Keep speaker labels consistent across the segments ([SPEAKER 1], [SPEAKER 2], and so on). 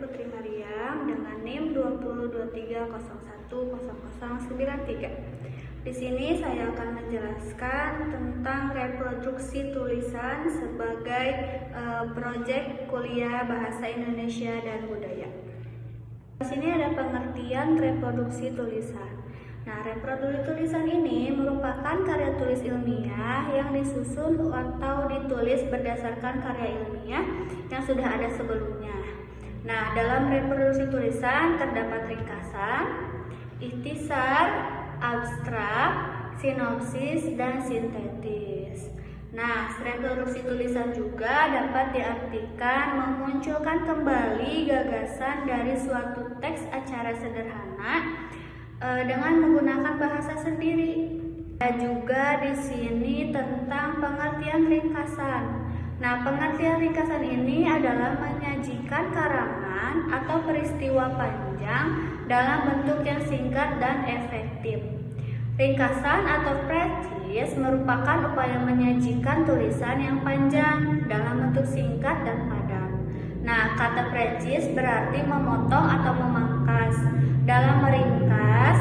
[SPEAKER 1] Putri Mariam dengan NIM 2023010093. Di sini saya akan menjelaskan tentang reproduksi tulisan sebagai proyek kuliah Bahasa Indonesia dan Budaya. Di sini ada pengertian reproduksi tulisan. Nah, reproduksi tulisan ini merupakan karya tulis ilmiah yang disusun atau ditulis berdasarkan karya ilmiah yang sudah ada sebelumnya. Nah, dalam reproduksi tulisan terdapat ringkasan, ikhtisar, abstrak, sinopsis, dan sintetis. Nah, reproduksi tulisan juga dapat diartikan memunculkan kembali gagasan dari suatu teks acara sederhana dengan menggunakan bahasa sendiri. Ada juga di sini tentang pengertian ringkasan. Nah, pengertian ringkasan ini adalah menyajikan karangan atau peristiwa panjang dalam bentuk yang singkat dan efektif. Ringkasan atau precis merupakan upaya menyajikan tulisan yang panjang dalam bentuk singkat dan padat. Nah, kata precis berarti memotong atau memangkas. Dalam meringkas,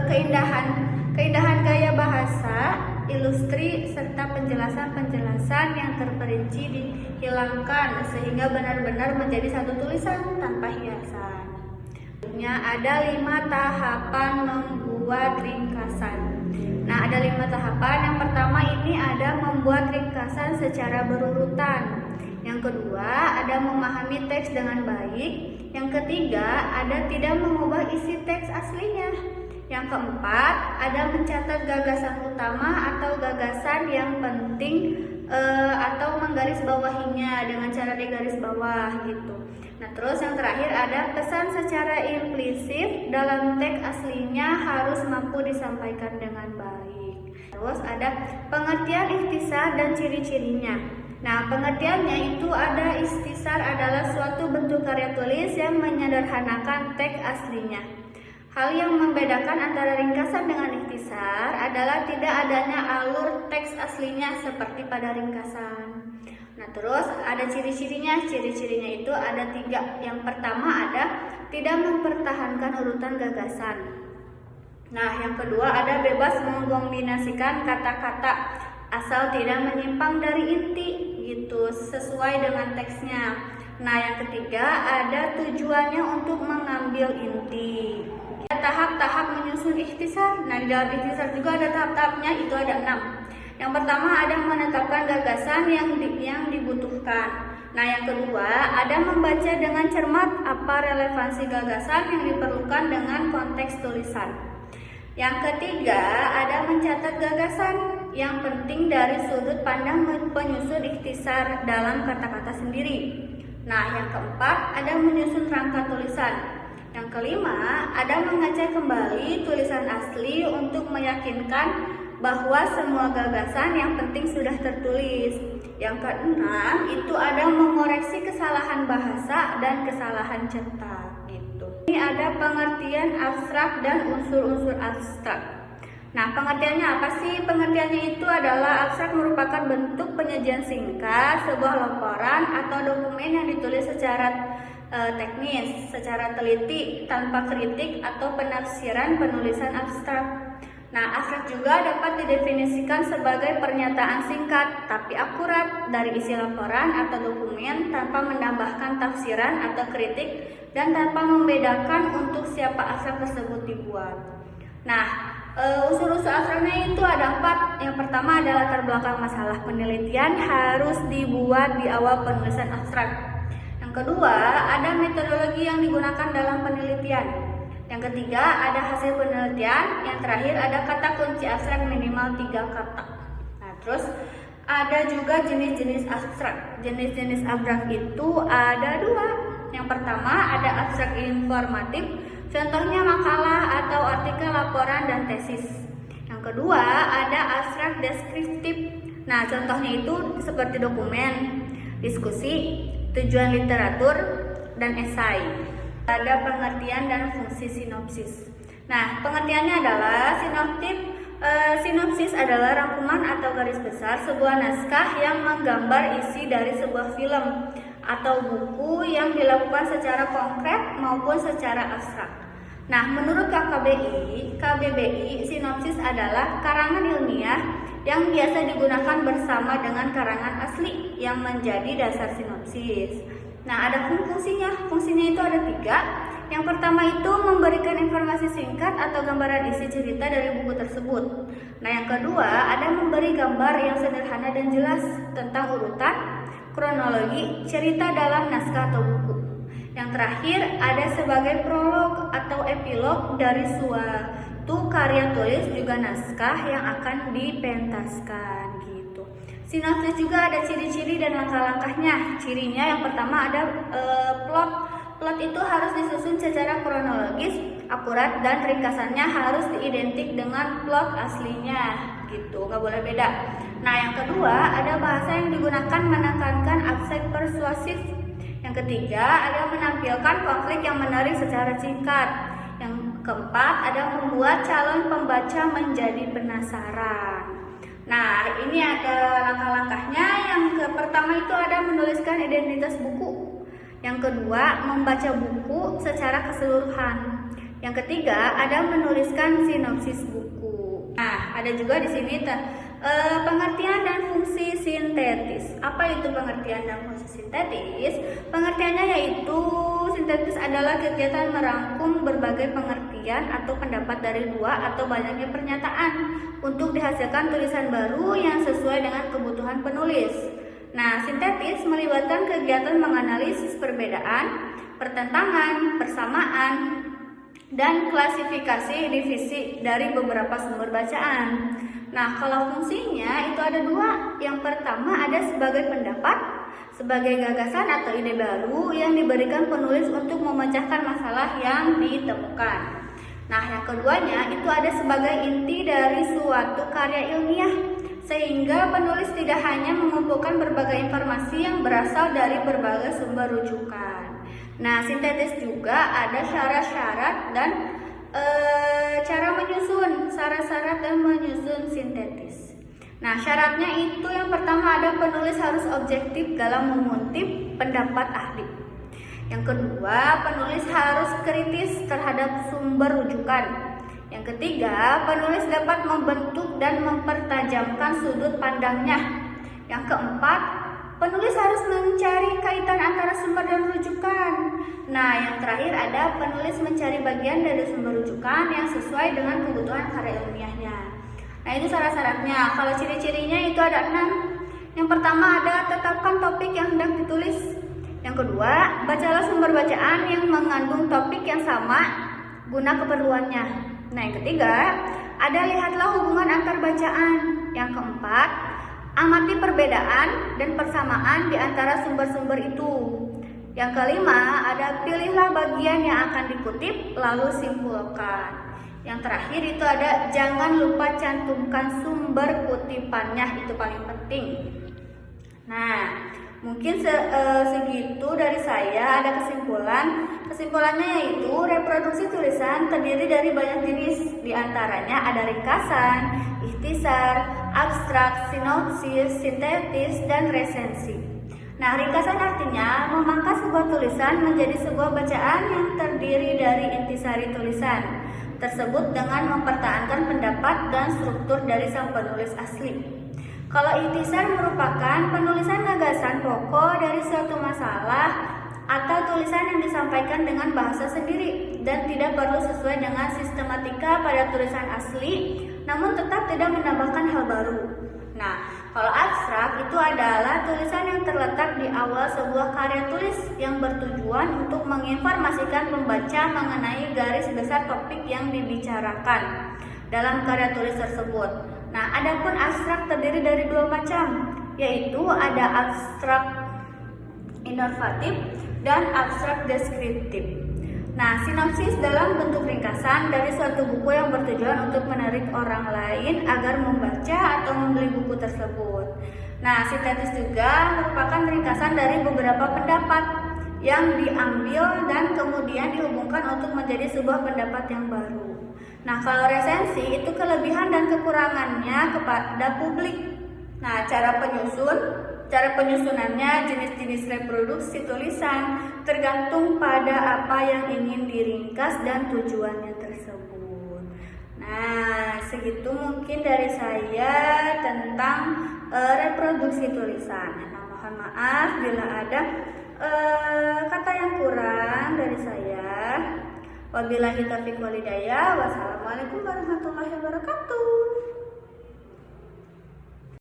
[SPEAKER 1] keindahan gaya bahasa, ilustri, serta penjelasan-penjelasan yang terperinci dihilangkan sehingga benar-benar menjadi satu tulisan tanpa hiasan. Ada 5 tahapan membuat ringkasan. Nah, ada 5 tahapan. Yang pertama ini ada membuat ringkasan secara berurutan. Yang kedua, ada memahami teks dengan baik. Yang ketiga, ada tidak mengubah isi teks aslinya. Yang keempat, ada mencatat gagasan utama atau gagasan yang penting atau menggarisbawahinya dengan cara digaris bawah gitu. Nah, terus yang terakhir ada pesan secara implisit dalam teks aslinya harus mampu disampaikan dengan baik. Terus ada pengertian ikhtisar dan ciri-cirinya. Nah, pengertiannya itu ada ikhtisar adalah suatu bentuk karya tulis yang menyederhanakan teks aslinya. Hal yang membedakan antara ringkasan dengan ikhtisar adalah tidak adanya alur teks aslinya seperti pada ringkasan. Nah, terus ada ciri-cirinya. Ciri-cirinya itu ada 3. Yang pertama ada tidak mempertahankan urutan gagasan. Nah, yang kedua ada bebas mengkombinasikan kata-kata asal tidak menyimpang dari inti gitu, sesuai dengan teksnya. Nah, yang ketiga ada tujuannya untuk mengambil inti. Tahap-tahap menyusun ikhtisar. Nah, di dalam ikhtisar juga ada tahap-tahapnya, itu ada 6. Yang pertama ada menetapkan gagasan yang dibutuhkan. Nah, yang kedua ada membaca dengan cermat apa relevansi gagasan yang diperlukan dengan konteks tulisan. Yang ketiga ada mencatat gagasan yang penting dari sudut pandang penyusun ikhtisar dalam kata-kata sendiri. Nah, yang keempat ada menyusun rangka tulisan. Yang kelima ada mengecek kembali tulisan asli untuk meyakinkan bahwa semua gagasan yang penting sudah tertulis. Yang keenam itu ada mengoreksi kesalahan bahasa dan kesalahan cetak gitu. Ini ada pengertian abstrak dan unsur-unsur abstrak. Nah, pengertiannya apa sih? Pengertiannya itu adalah abstrak merupakan bentuk penyajian singkat sebuah laporan atau dokumen yang ditulis secara teknis, secara teliti, tanpa kritik atau penafsiran penulisan abstrak. Nah, abstrak juga dapat didefinisikan sebagai pernyataan singkat tapi akurat dari isi laporan atau dokumen tanpa menambahkan tafsiran atau kritik dan tanpa membedakan untuk siapa abstrak tersebut dibuat. Nah, unsur-unsur abstraknya itu ada 4. Yang pertama adalah latar belakang masalah penelitian harus dibuat di awal penulisan abstrak. Yang kedua, ada metodologi yang digunakan dalam penelitian. Yang ketiga, ada hasil penelitian. Yang terakhir, ada kata kunci abstrak minimal 3 kata. Nah, terus ada juga jenis-jenis abstrak. Jenis-jenis abstrak itu ada 2. Yang pertama, ada abstrak informatif. Contohnya makalah atau artikel, laporan, dan tesis. Yang kedua, ada abstrak deskriptif. Nah, contohnya itu seperti dokumen, diskusi, tujuan literatur, dan esai. Ada pengertian dan fungsi sinopsis. Nah, pengertiannya adalah sinopsis adalah rangkuman atau garis besar sebuah naskah yang menggambar isi dari sebuah film atau buku yang dilakukan secara konkret maupun secara abstrak. Nah, menurut KBBI, sinopsis adalah karangan ilmiah yang biasa digunakan bersama dengan karangan asli yang menjadi dasar sinopsis. Nah, ada fungsinya. Fungsinya itu ada 3. Yang pertama itu memberikan informasi singkat atau gambaran isi cerita dari buku tersebut. Nah, yang kedua ada memberi gambar yang sederhana dan jelas tentang urutan, kronologi, cerita dalam naskah atau buku. Yang terakhir ada sebagai prolog atau epilog dari suatu karya tulis juga naskah yang akan dipentaskan gitu. Sinopsis juga ada ciri-ciri dan langkah-langkahnya. Cirinya yang pertama ada plot. Plot itu harus disusun secara kronologis, akurat, dan ringkasannya harus diidentik dengan plot aslinya gitu, nggak boleh beda. Nah, yang kedua ada bahasa yang digunakan menekankan aspek persuasif. Yang ketiga ada menampilkan konflik yang menarik secara singkat. Yang keempat ada membuat calon pembaca menjadi penasaran. Nah, ini ada langkah-langkahnya. Yang pertama itu ada menuliskan identitas buku. Yang kedua, membaca buku secara keseluruhan. Yang ketiga, ada menuliskan sinopsis buku. Nah, ada juga di sini pengertian dan fungsi sintetis. Apa itu pengertian dan fungsi sintetis? Pengertiannya yaitu sintetis adalah kegiatan merangkum berbagai pengertian atau pendapat dari dua atau banyaknya pernyataan untuk dihasilkan tulisan baru yang sesuai dengan kebutuhan penulis. Nah, sintetis melibatkan kegiatan menganalisis perbedaan, pertentangan, persamaan, dan klasifikasi divisi dari beberapa sumber bacaan. Nah, kalau fungsinya itu ada 2. Yang pertama ada sebagai pendapat, sebagai gagasan atau ide baru yang diberikan penulis untuk memecahkan masalah yang ditemukan. Nah, yang keduanya itu ada sebagai inti dari suatu karya ilmiah, sehingga penulis tidak hanya mengumpulkan berbagai informasi yang berasal dari berbagai sumber rujukan. Nah, sintetis juga ada syarat-syarat dan cara menyusun, syarat-syarat dan menyusun sintetis. Nah, syaratnya itu yang pertama ada penulis harus objektif dalam mengutip pendapat ahli. Yang kedua, penulis harus kritis terhadap sumber rujukan. Yang ketiga, penulis dapat membentuk dan mempertajamkan sudut pandangnya. Yang keempat, penulis harus mencari kaitan antara sumber dan rujukan. Nah, yang terakhir ada penulis mencari bagian dari sumber rujukan yang sesuai dengan kebutuhan karya ilmiahnya. Nah, itu syarat-syaratnya. Kalau ciri-cirinya itu ada 6. Yang pertama ada tetapkan topik yang hendak ditulis. Yang kedua, bacalah sumber bacaan yang mengandung topik yang sama guna keperluannya. Nah, yang ketiga, ada lihatlah hubungan antar bacaan. Yang keempat, amati perbedaan dan persamaan di antara sumber-sumber itu. Yang kelima, ada pilihlah bagian yang akan dikutip lalu simpulkan. Yang terakhir itu ada jangan lupa cantumkan sumber kutipannya, itu paling penting. Nah, mungkin segitu dari saya. Ada kesimpulannya yaitu reproduksi tulisan terdiri dari banyak jenis. Di antaranya ada ringkasan, ikhtisar, abstrak, sinopsis, sintetis, dan resensi. Nah, ringkasan artinya memangkas sebuah tulisan menjadi sebuah bacaan yang terdiri dari intisari tulisan tersebut dengan mempertahankan pendapat dan struktur dari sang penulis asli. Kalau ikhtisar merupakan penulisan gagasan pokok dari suatu masalah atau tulisan yang disampaikan dengan bahasa sendiri dan tidak perlu sesuai dengan sistematika pada tulisan asli, namun tetap tidak menambahkan hal baru. Nah, kalau abstrak itu adalah tulisan yang terletak di awal sebuah karya tulis yang bertujuan untuk menginformasikan pembaca mengenai garis besar topik yang dibicarakan dalam karya tulis tersebut. Nah, adapun abstrak terdiri dari 2 macam, yaitu ada abstrak inovatif dan abstrak deskriptif. Nah, sinopsis dalam bentuk ringkasan dari suatu buku yang bertujuan untuk menarik orang lain agar membaca atau membeli buku tersebut. Nah, sintetis juga merupakan ringkasan dari beberapa pendapat yang diambil dan kemudian dihubungkan untuk menjadi sebuah pendapat yang baru. Nah, kalau resensi itu kelebihan dan kekurangannya kepada publik. Nah, cara penyusun Cara penyusunannya, jenis-jenis reproduksi tulisan tergantung pada apa yang ingin diringkas dan tujuannya tersebut. Nah, segitu mungkin dari saya tentang reproduksi tulisan. Nah, mohon maaf bila ada kata yang kurang dari saya. Wabillahi taufiq wal hidayah. Wassalamualaikum warahmatullahi wabarakatuh.